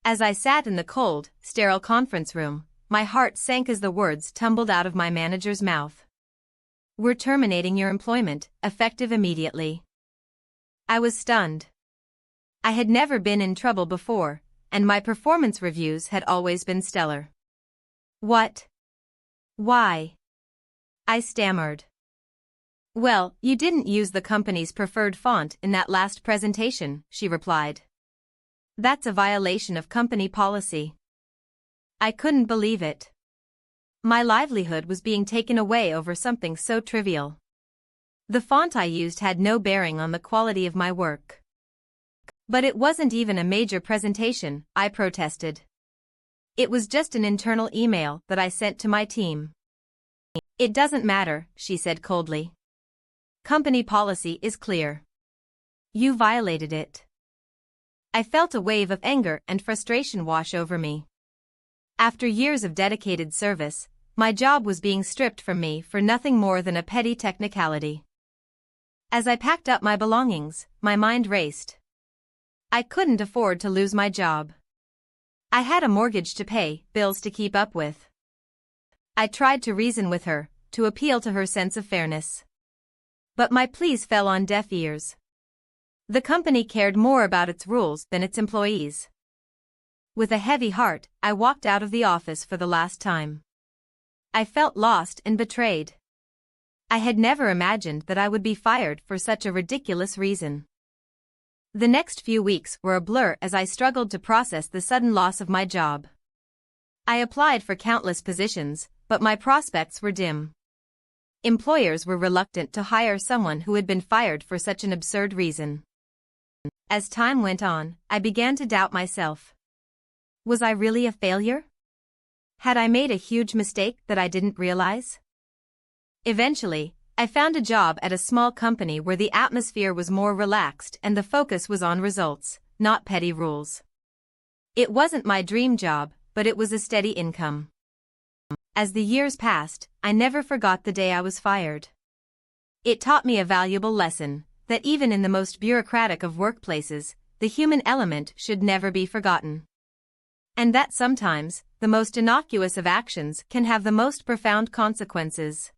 As I sat in the cold, sterile conference room, my heart sank as the words tumbled out of my manager's mouth. "We're terminating your employment, effective immediately." I was stunned. I had never been in trouble before, and my performance reviews had always been stellar. "What? Why?" I stammered. "Well, you didn't use the company's preferred font in that last presentation," she replied. "That's a violation of company policy." I couldn't believe it. My livelihood was being taken away over something so trivial. The font I used had no bearing on the quality of my work. "But it wasn't even a major presentation," I protested. "It was just an internal email that I sent to my team." "It doesn't matter," she said coldly. "Company policy is clear. You violated it." I felt a wave of anger and frustration wash over me. After years of dedicated service, my job was being stripped from me for nothing more than a petty technicality. As I packed up my belongings, my mind raced. I couldn't afford to lose my job. I had a mortgage to pay, bills to keep up with. I tried to reason with her, to appeal to her sense of fairness. But my pleas fell on deaf ears. The company cared more about its rules than its employees. With a heavy heart, I walked out of the office for the last time. I felt lost and betrayed. I had never imagined that I would be fired for such a ridiculous reason. The next few weeks were a blur as I struggled to process the sudden loss of my job. I applied for countless positions, but my prospects were dim. Employers were reluctant to hire someone who had been fired for such an absurd reason. As time went on, I began to doubt myself. Was I really a failure? Had I made a huge mistake that I didn't realize? Eventually, I found a job at a small company where the atmosphere was more relaxed and the focus was on results, not petty rules. It wasn't my dream job, but it was a steady income. As the years passed, I never forgot the day I was fired. It taught me a valuable lesson, that even in the most bureaucratic of workplaces, the human element should never be forgotten. And that sometimes, the most innocuous of actions can have the most profound consequences.